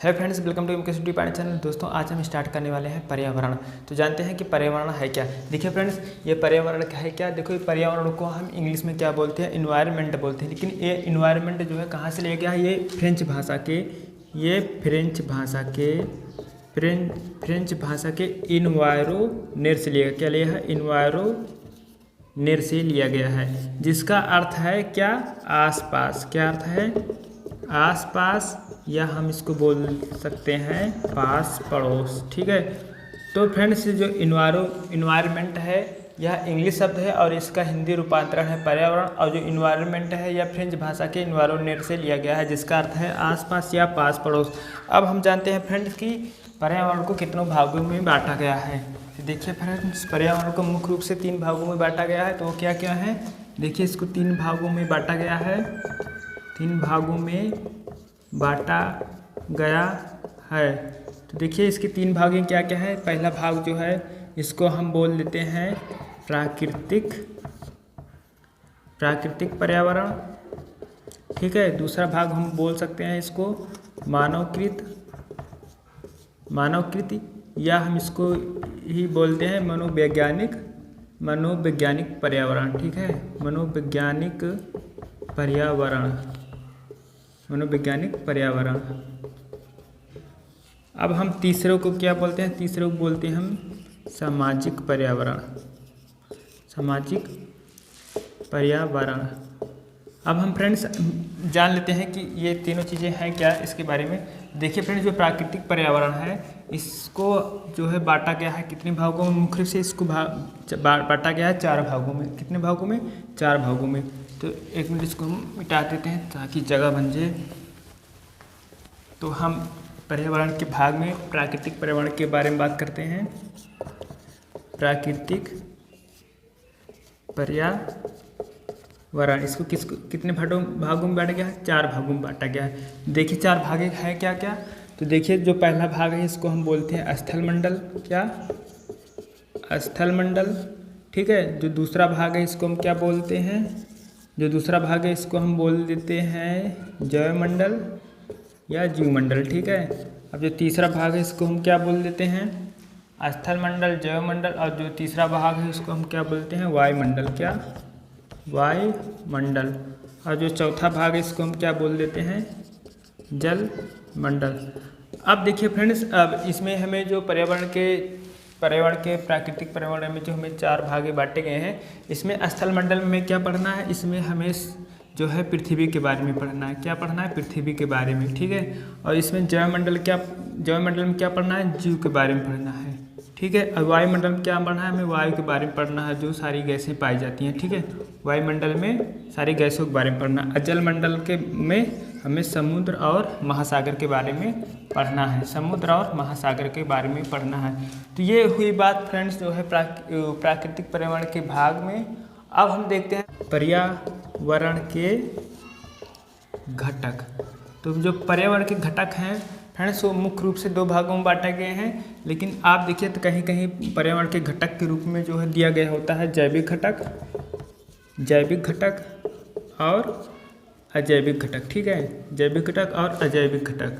है friends, welcome to MK study part channel. दोस्तों, आज हम स्टार्ट करने वाले हैं पर्यावरण। तो जानते हैं कि पर्यावरण है क्या। देखिए फ्रेंड्स, ये पर्यावरण है क्या। देखो, ये पर्यावरण को हम इंग्लिश में क्या बोलते हैं, इन्वायरमेंट बोलते हैं। लेकिन ये इन्वायरमेंट जो है कहाँ से लिया गया है, ये फ्रेंच भाषा के इन्वायरोनेर से लिया गया। क्या लिया है, इन्वायरोनेर से लिया गया है, जिसका अर्थ है क्या, आसपास। क्या अर्थ है, आसपास, या हम इसको बोल सकते हैं पास पड़ोस। ठीक है। तो फ्रेंड्स, जो इन्वायरमेंट है यह इंग्लिश शब्द है और इसका हिंदी रूपांतरण है पर्यावरण। और जो इन्वायरमेंट है यह फ्रेंच भाषा के इन्वायरोनेट से लिया गया है, जिसका अर्थ है आसपास या पास पड़ोस। अब हम जानते हैं फ्रेंड्स कि पर्यावरण को कितनों भागों में बांटा गया है। तो देखिए फ्रेंड्स, पर्यावरण को मुख्य रूप से 3 भागों में बांटा गया है। तो वो क्या क्या है, देखिए इसको 3 भागों में बांटा गया है। 3 भागों में बांटा गया है। तो देखिए इसके 3 भाग क्या क्या है। पहला भाग जो है इसको हम बोल देते हैं प्राकृतिक पर्यावरण। ठीक है। दूसरा भाग हम बोल सकते हैं इसको मानवकृत, या हम इसको ही बोलते हैं मनोवैज्ञानिक पर्यावरण। ठीक है, मनोवैज्ञानिक पर्यावरण। अब हम तीसरे को क्या बोलते हैं, तीसरे को बोलते हैं हम सामाजिक पर्यावरण। अब हम फ्रेंड्स जान लेते हैं कि ये तीनों चीज़ें हैं क्या इसके बारे में। देखिए फ्रेंड्स, जो प्राकृतिक पर्यावरण है इसको जो है बांटा गया है कितने भागों में। मुख्य रूप से इसको बांटा गया है 4 भागों में। कितने भागों में, 4 भागों में। तो एक मिनट इसको हम मिटा देते हैं ताकि जगह बन जाए। तो हम पर्यावरण के भाग में प्राकृतिक पर्यावरण के बारे में बात करते हैं। प्राकृतिक पर्यावरण इसको कितने भागों में बांटा गया है, 4 भागों में बांटा गया है। देखिए 4 भाग है क्या क्या। तो देखिए जो पहला भाग है इसको हम बोलते हैं स्थलमंडल। क्या, स्थलमंडल। ठीक है। जो दूसरा भाग है इसको हम क्या बोलते हैं, जो दूसरा भाग है इसको हम बोल देते हैं जैवमंडल या जीवमंडल। ठीक है। अब जो तीसरा भाग है इसको हम क्या बोल देते हैं, स्थलमंडल, जैवमंडल। और जो तीसरा भाग है इसको हम क्या बोलते हैं, वायुमंडल। क्या, वायुमंडल। और जो चौथा भाग है इसको हम क्या बोल देते हैं, जलमंडल। अब देखिए फ्रेंड्स, अब इसमें हमें जो पर्यावरण के प्राकृतिक पर्यावरण में जो हमें 4 भागे बांटे गए हैं, इसमें स्थलमंडल में क्या पढ़ना है, इसमें हमें जो है पृथ्वी के बारे में पढ़ना है। क्या पढ़ना है, पृथ्वी के बारे में। ठीक है। और इसमें जैवमंडल में क्या पढ़ना है, जीव के बारे में पढ़ना है। ठीक है। और वायुमंडल में क्या पढ़ना है, हमें वायु के बारे में पढ़ना है, जो सारी गैसें पाई जाती हैं। ठीक है। वायुमंडल में सारी गैसों के बारे में पढ़ना है। जलमंडल में हमें समुद्र और महासागर के बारे में पढ़ना है। समुद्र और महासागर के बारे में पढ़ना है। तो ये हुई बात फ्रेंड्स जो है प्राकृतिक पर्यावरण के भाग में। अब हम देखते हैं पर्यावरण के घटक। तो जो पर्यावरण के घटक हैं फ्रेंड्स, वो मुख्य रूप से 2 भागों में बांटे गए हैं। लेकिन आप देखिए तो कहीं कहीं पर्यावरण के घटक के रूप में जो है दिया गया होता है जैविक घटक और अजैविक घटक। ठीक है, जैविक घटक और अजैविक घटक।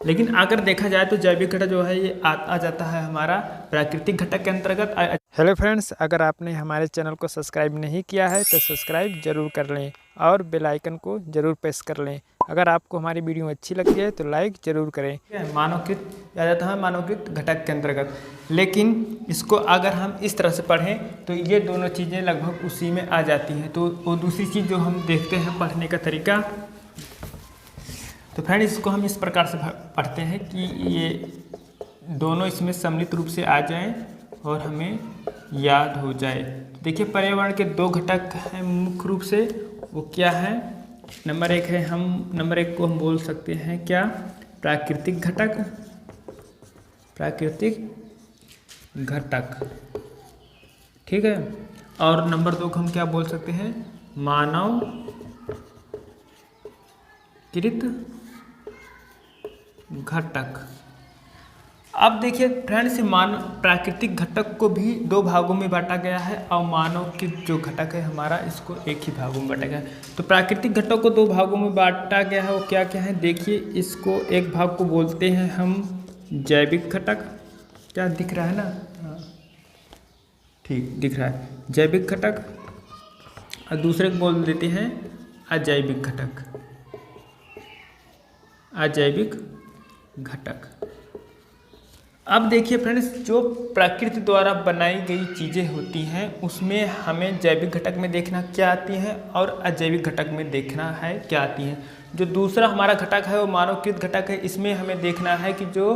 लेकिन अगर देखा जाए तो जैविक घटक जो है ये आ जाता है हमारा प्राकृतिक घटक के अंतर्गत। हेलो फ्रेंड्स, अगर आपने हमारे चैनल को सब्सक्राइब नहीं किया है तो सब्सक्राइब जरूर कर लें और बेल आइकन को जरूर प्रेस कर लें। अगर आपको हमारी वीडियो अच्छी लगती है तो लाइक जरूर करें। मानवकृत आ जाता है मानवकृत घटक के अंतर्गत। लेकिन इसको अगर हम इस तरह से पढ़ें तो ये दोनों चीज़ें लगभग उसी में आ जाती हैं। तो वो दूसरी चीज़ जो हम देखते हैं पढ़ने का तरीका, तो फ्रेंड्स इसको हम इस प्रकार से पढ़ते हैं कि ये दोनों इसमें सम्मिलित रूप से आ जाएं और हमें याद हो जाए। देखिए प्राकृतिक के 2 घटक हैं मुख्य रूप से। वो क्या है, नंबर 1 को हम बोल सकते हैं क्या, प्राकृतिक घटक। ठीक है। और नंबर 2 को हम क्या बोल सकते हैं, मानवकृत घटक। अब देखिए फ्रेंड्स, प्राकृतिक घटक को भी दो भागों में बांटा गया है और मानव के जो घटक है हमारा, इसको एक ही भागों में बांटा गया है। तो प्राकृतिक घटक को दो भागों में बांटा गया है, वो क्या क्या है देखिए। इसको एक भाग को बोलते हैं हम जैविक घटक, क्या दिख रहा है ना, हाँ ठीक दिख रहा है, जैविक घटक, और दूसरे को बोल देते हैं अजैविक घटक, अजैविक घटक। अब देखिए फ्रेंड्स, जो प्रकृति द्वारा बनाई गई चीज़ें होती हैं उसमें हमें जैविक घटक में देखना क्या आती हैं और अजैविक घटक में देखना है क्या आती हैं। जो दूसरा हमारा घटक है वो मानवकृत घटक है। इसमें हमें देखना है कि जो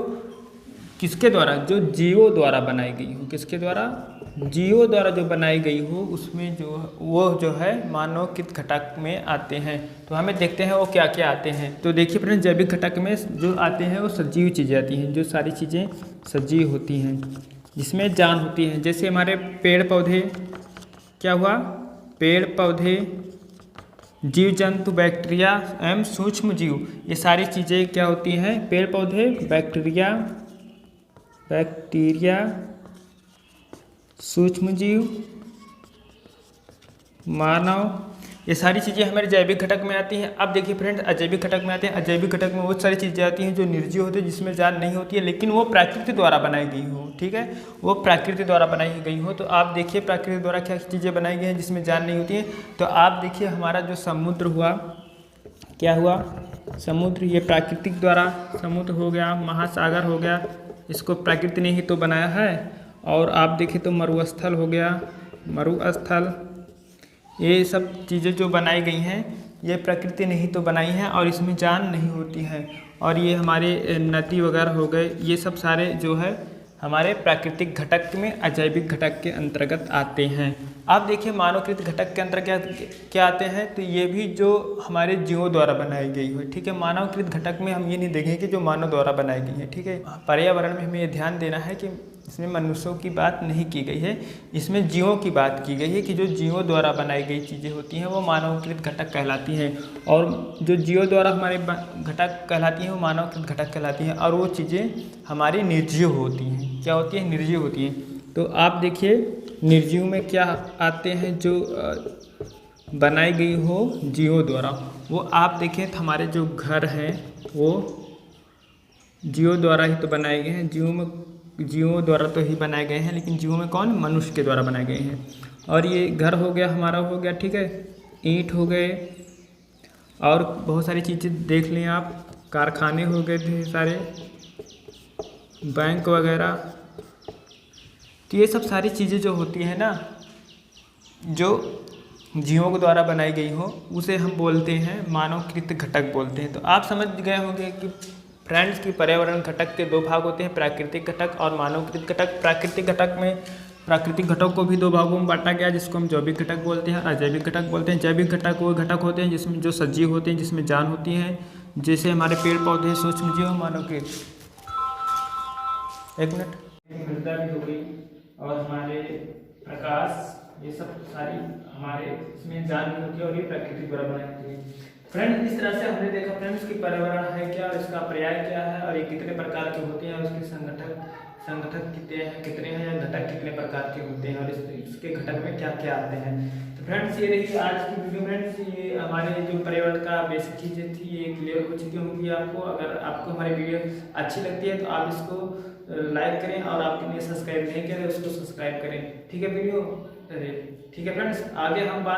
किसके द्वारा, जो जीवों द्वारा बनाई गई हो, किसके द्वारा, जीवों द्वारा जो बनाई गई हो, उसमें जो वो जो है मानवकृत घटक में आते हैं। तो हमें देखते हैं वो क्या क्या आते हैं। तो देखिए फ्रेंड्स, जैविक घटक में जो आते हैं वो सजीव चीज़ें आती हैं, जो सारी चीज़ें सजीव होती हैं जिसमें जान होती है। जैसे हमारे पेड़ पौधे, क्या हुआ, पेड़ पौधे, जीव जंतु, बैक्टीरिया एवं सूक्ष्म जीव, ये सारी चीज़ें क्या होती हैं, पेड़ पौधे, बैक्टीरिया, सूक्ष्म जीव, मानव, ये सारी चीज़ें हमारे जैविक घटक में आती हैं। अब देखिए फ्रेंड्स, अजैविक घटक में आते हैं। अजैविक घटक में वो सारी चीज़ें आती हैं जो निर्जीव होती है, जिसमें जान नहीं होती है, लेकिन वो प्रकृति द्वारा बनाई गई हो, ठीक है, वो प्रकृति द्वारा बनाई गई हो। तो आप देखिए प्रकृति द्वारा क्या चीज़ें बनाई गई हैं जिसमें जान नहीं होती है। तो आप देखिए हमारा जो समुद्र हुआ, क्या हुआ, समुद्र, ये प्राकृतिक द्वारा समुद्र हो गया, महासागर हो गया, इसको प्रकृति ने ही तो बनाया है। और आप देखें तो मरुस्थल हो गया, मरुस्थल, ये सब चीज़ें जो बनाई गई हैं ये प्रकृति ने ही तो बनाई हैं और इसमें जान नहीं होती है। और ये हमारे नदी वगैरह हो गए, ये सब सारे जो है हमारे प्राकृतिक घटक में अजैविक घटक के अंतर्गत आते हैं। अब देखिए मानवकृत घटक के अंतर्गत क्या आते हैं, तो ये भी जो हमारे जीवों द्वारा बनाई गई हो, ठीक है। मानवकृत घटक में हम ये नहीं देखेंगे कि जो मानव द्वारा बनाई गई है, ठीक है। पर्यावरण में हमें ये ध्यान देना है कि इसमें मनुष्यों की बात नहीं की गई है, इसमें जीवों की बात की गई है कि जो जीवों द्वारा बनाई गई चीज़ें होती हैं वो मानवकृत घटक कहलाती हैं, और जो जीवों द्वारा हमारे घटक कहलाती हैं वो मानवकृत घटक कहलाती हैं। और वो चीज़ें हमारी निर्जीव होती हैं, क्या होती हैं, निर्जीव होती हैं। तो आप देखिए निर्जीव में क्या आते हैं, जो बनाई गई हो जीवों द्वारा, वो आप देखें तो हमारे जो घर हैं वो जीवों द्वारा ही तो बनाए गए हैं, जीवों द्वारा तो ही बनाए गए हैं, लेकिन जीवों में कौन, मनुष्य के द्वारा बनाए गए हैं। और ये घर हो गया हमारा, हो गया, ठीक है, ईंट हो गए, और बहुत सारी चीज़ें देख लें आप, कारखाने हो गए थे सारे, बैंक वगैरह। तो ये सब सारी चीज़ें जो होती हैं ना, जो जीवों के द्वारा बनाई गई हो, उसे हम बोलते हैं मानवकृत घटक बोलते हैं। तो आप समझ गए होंगे कि फ्रेंड्स की पर्यावरण घटक के दो भाग होते हैं, प्राकृतिक घटक और मानवकृत घटक। प्राकृतिक घटक में प्राकृतिक घटक को भी दो भागों में बांटा गया, जिसको हम जैविक घटक बोलते हैं, अजैविक घटक बोलते हैं। जैविक घटक वो घटक होते हैं जिसमें जो सजीव होते हैं, जिसमें जान होती है, जैसे हमारे पेड़ पौधे, सूक्ष्म जीव, मानवकृत। एक मिनट, मृदा भी हो गई और हमारे प्रकाश, ये सब सारी हमारे इसमें जान नहीं होती है और ये प्रकृति द्वारा बनाई होती है। फ्रेंड्स, इस तरह से हमने देखा फ्रेंड्स कि पर्यावरण है क्या और इसका पर्याय क्या है और ये कितने प्रकार के होते हैं और इसके संगठक कितने हैं या घटक कितने प्रकार के होते हैं और इसके घटक में क्या क्या आते हैं। तो फ्रेंड्स, ये रही आज की वीडियो। फ्रेंड्स, ये हमारे जो पर्यावरण का बेसिक चीज़ें थी ये क्लियर हो चुकी होंगी आपको। अगर आपको हमारी वीडियो अच्छी लगती है तो आप इसको लाइक करें और आपके लिए सब्सक्राइब नहीं करें उसको सब्सक्राइब करें, ठीक है वीडियो, ठीक है फ्रेंड्स। आगे हम बात